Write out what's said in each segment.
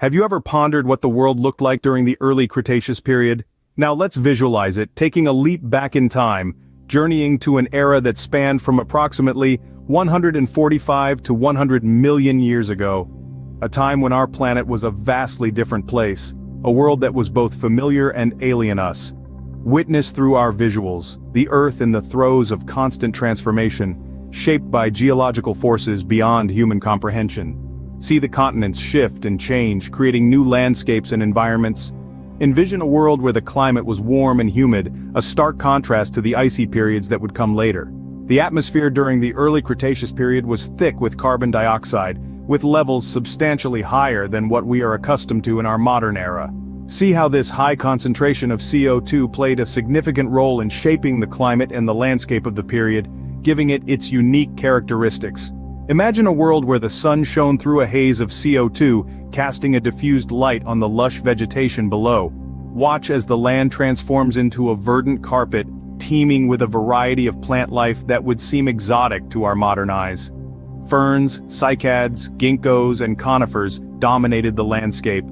Have you ever pondered what the world looked like during the early Cretaceous period? Now let's visualize it, taking a leap back in time, journeying to an era that spanned from approximately 145 to 100 million years ago. A time when our planet was a vastly different place, a world that was both familiar and alien us. Witnessed through our visuals, the Earth in the throes of constant transformation, shaped by geological forces beyond human comprehension. See the continents shift and change, creating new landscapes and environments. Envision a world where the climate was warm and humid, a stark contrast to the icy periods that would come later. The atmosphere during the early Cretaceous period was thick with carbon dioxide, with levels substantially higher than what we are accustomed to in our modern era. See how this high concentration of CO2 played a significant role in shaping the climate and the landscape of the period, giving it its unique characteristics. Imagine a world where the sun shone through a haze of CO2, casting a diffused light on the lush vegetation below. Watch as the land transforms into a verdant carpet, teeming with a variety of plant life that would seem exotic to our modern eyes. Ferns, cycads, ginkgoes, and conifers dominated the landscape,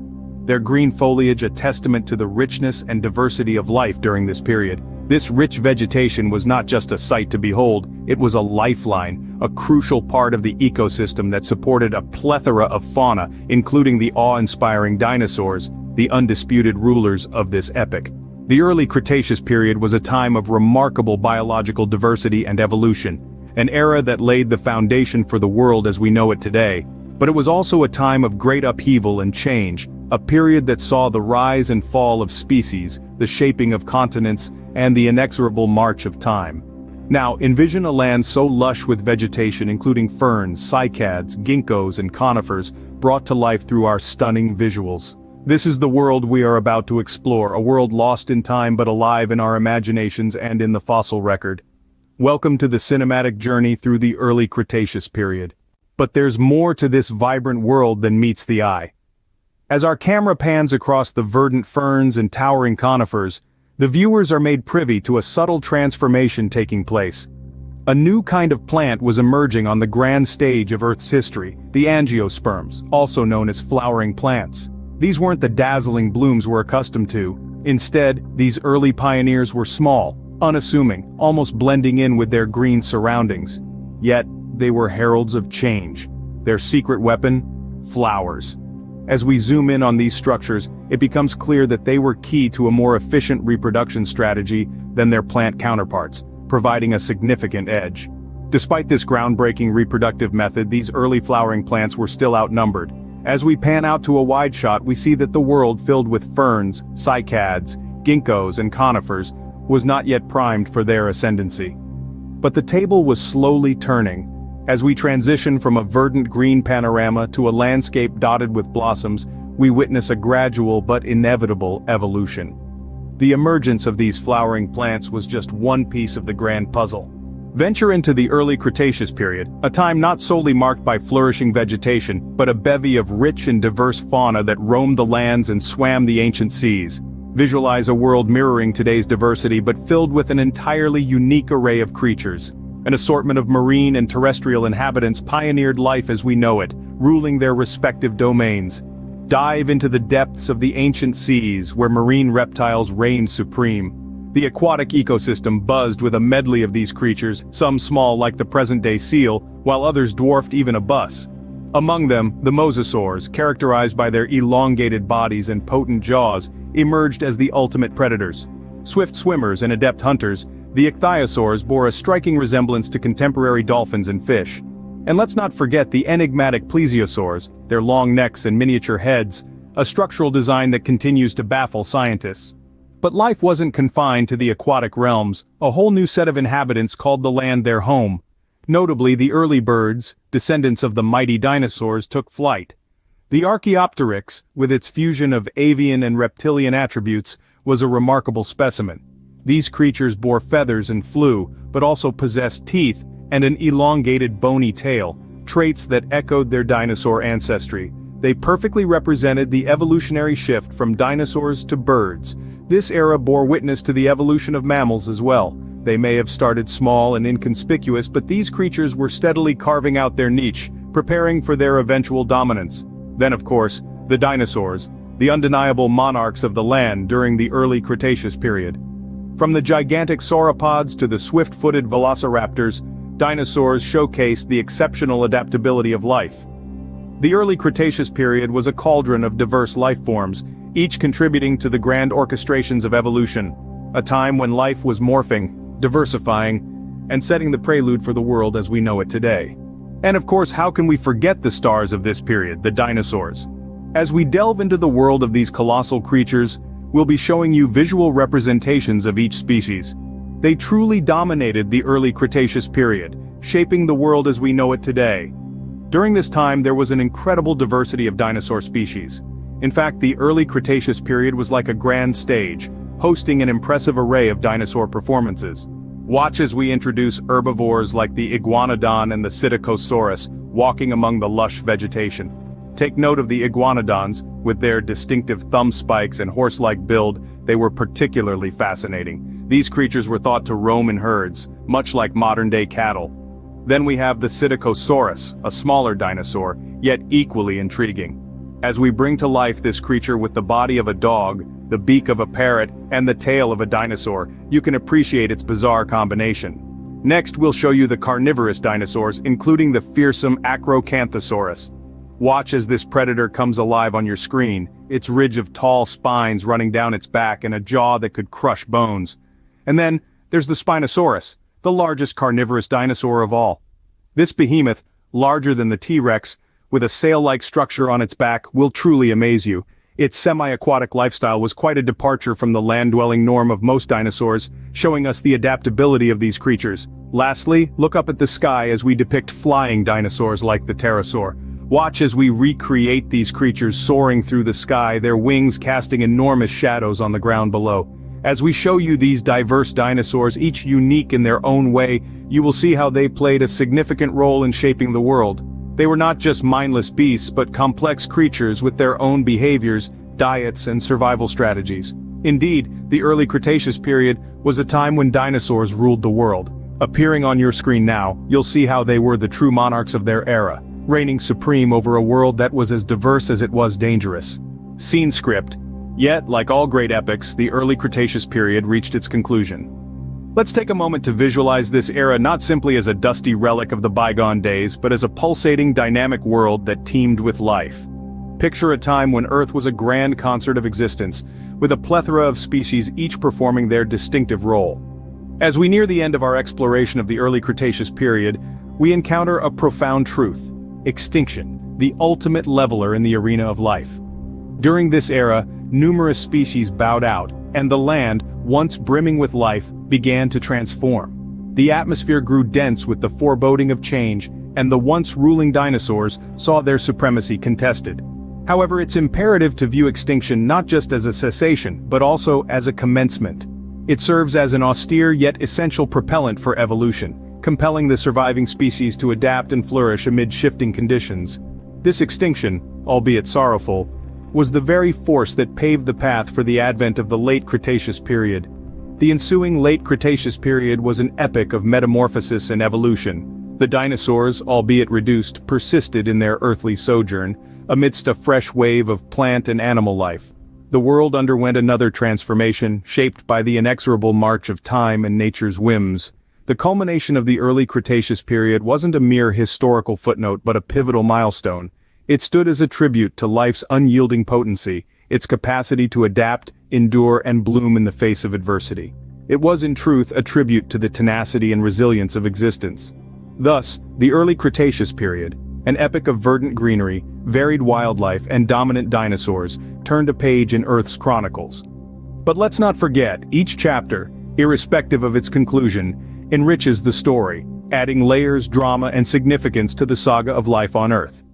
their green foliage a testament to the richness and diversity of life during this period. This rich vegetation was not just a sight to behold, it was a lifeline, a crucial part of the ecosystem that supported a plethora of fauna, including the awe-inspiring dinosaurs, the undisputed rulers of this epoch. The early Cretaceous period was a time of remarkable biological diversity and evolution, an era that laid the foundation for the world as we know it today. But it was also a time of great upheaval and change, a period that saw the rise and fall of species, the shaping of continents, and the inexorable march of time. Now, envision a land so lush with vegetation including ferns, cycads, ginkgoes, and conifers, brought to life through our stunning visuals. This is the world we are about to explore, a world lost in time but alive in our imaginations and in the fossil record. Welcome to the cinematic journey through the early Cretaceous period. But there's more to this vibrant world than meets the eye. As our camera pans across the verdant ferns and towering conifers, the viewers are made privy to a subtle transformation taking place. A new kind of plant was emerging on the grand stage of Earth's history, the Angiosperms, also known as flowering plants. These weren't the dazzling blooms we're accustomed to. Instead, these early pioneers were small, unassuming, almost blending in with their green surroundings. Yet, they were heralds of change. Their secret weapon? Flowers. As we zoom in on these structures, it becomes clear that they were key to a more efficient reproduction strategy than their plant counterparts, providing a significant edge. Despite this groundbreaking reproductive method, these early flowering plants were still outnumbered. As we pan out to a wide shot, we see that the world filled with ferns, cycads, ginkgos, and conifers was not yet primed for their ascendancy. But the table was slowly turning. As we transition from a verdant green panorama to a landscape dotted with blossoms, we witness a gradual but inevitable evolution. The emergence of these flowering plants was just one piece of the grand puzzle. Venture into the early Cretaceous period, a time not solely marked by flourishing vegetation, but a bevy of rich and diverse fauna that roamed the lands and swam the ancient seas. Visualize a world mirroring today's diversity but filled with an entirely unique array of creatures. An assortment of marine and terrestrial inhabitants pioneered life as we know it, ruling their respective domains. Dive into the depths of the ancient seas, where marine reptiles reigned supreme. The aquatic ecosystem buzzed with a medley of these creatures, some small like the present-day seal, while others dwarfed even a bus. Among them, the mosasaurs, characterized by their elongated bodies and potent jaws, emerged as the ultimate predators. Swift swimmers and adept hunters, the ichthyosaurs bore a striking resemblance to contemporary dolphins and fish. And let's not forget the enigmatic plesiosaurs, their long necks and miniature heads, a structural design that continues to baffle scientists. But life wasn't confined to the aquatic realms. A whole new set of inhabitants called the land their home. Notably, the early birds, descendants of the mighty dinosaurs, took flight. The Archaeopteryx, with its fusion of avian and reptilian attributes, was a remarkable specimen. These creatures bore feathers and flew, but also possessed teeth and an elongated bony tail, traits that echoed their dinosaur ancestry. They perfectly represented the evolutionary shift from dinosaurs to birds. This era bore witness to the evolution of mammals as well. They may have started small and inconspicuous, but these creatures were steadily carving out their niche, preparing for their eventual dominance. Then of course, The dinosaurs, the undeniable monarchs of the land during the early Cretaceous period. From the gigantic sauropods to the swift-footed velociraptors, dinosaurs showcased the exceptional adaptability of life. The early Cretaceous period was a cauldron of diverse life forms, each contributing to the grand orchestrations of evolution, a time when life was morphing, diversifying, and setting the prelude for the world as we know it today. And of course, how can we forget the stars of this period, the dinosaurs? As we delve into the world of these colossal creatures, we'll be showing you visual representations of each species. They truly dominated the early Cretaceous period, shaping the world as we know it today. During this time, there was an incredible diversity of dinosaur species. In fact, the early Cretaceous period was like a grand stage, hosting an impressive array of dinosaur performances. Watch as we introduce herbivores like the iguanodon and the psittacosaurus, walking among the lush vegetation. Take note of the iguanodons, with their distinctive thumb spikes and horse-like build, they were particularly fascinating. These creatures were thought to roam in herds, much like modern-day cattle. Then we have the psittacosaurus, a smaller dinosaur, yet equally intriguing. As we bring to life this creature with the body of a dog, the beak of a parrot, and the tail of a dinosaur, you can appreciate its bizarre combination. Next, we'll show you the carnivorous dinosaurs, including the fearsome Acrocanthosaurus. Watch as this predator comes alive on your screen, its ridge of tall spines running down its back and a jaw that could crush bones. And then, there's the Spinosaurus, the largest carnivorous dinosaur of all. This behemoth, larger than the T-Rex, with a sail-like structure on its back, will truly amaze you. Its semi-aquatic lifestyle was quite a departure from the land-dwelling norm of most dinosaurs, showing us the adaptability of these creatures. Lastly, look up at the sky as we depict flying dinosaurs like the pterosaur. Watch as we recreate these creatures soaring through the sky, their wings casting enormous shadows on the ground below. As we show you these diverse dinosaurs, each unique in their own way, you will see how they played a significant role in shaping the world. They were not just mindless beasts but complex creatures with their own behaviors, diets, and survival strategies. Indeed, the early Cretaceous period was a time when dinosaurs ruled the world. Appearing on your screen now, you'll see how they were the true monarchs of their era, reigning supreme over a world that was as diverse as it was dangerous. Scene script. Yet, like all great epics, the early Cretaceous period reached its conclusion. Let's take a moment to visualize this era not simply as a dusty relic of the bygone days, but as a pulsating, dynamic world that teemed with life. Picture a time when Earth was a grand concert of existence, with a plethora of species each performing their distinctive role. As we near the end of our exploration of the early Cretaceous period, we encounter a profound truth: extinction, the ultimate leveler in the arena of life. During this era, numerous species bowed out, and the land, once brimming with life, began to transform. The atmosphere grew dense with the foreboding of change, and the once ruling dinosaurs saw their supremacy contested. However, it's imperative to view extinction not just as a cessation, but also as a commencement. It serves as an austere yet essential propellant for evolution, compelling the surviving species to adapt and flourish amid shifting conditions. This extinction, albeit sorrowful, was the very force that paved the path for the advent of the late Cretaceous period. The ensuing late Cretaceous period was an epic of metamorphosis and evolution. The dinosaurs, albeit reduced, persisted in their earthly sojourn, amidst a fresh wave of plant and animal life. The world underwent another transformation, shaped by the inexorable march of time and nature's whims. The culmination of the early Cretaceous period wasn't a mere historical footnote but a pivotal milestone. It stood as a tribute to life's unyielding potency, its capacity to adapt, endure, and bloom in the face of adversity. It was in truth a tribute to the tenacity and resilience of existence. Thus, the early Cretaceous period, an epic of verdant greenery, varied wildlife, and dominant dinosaurs, turned a page in Earth's chronicles. But let's not forget, each chapter, irrespective of its conclusion, enriches the story, adding layers, drama, and significance to the saga of life on Earth.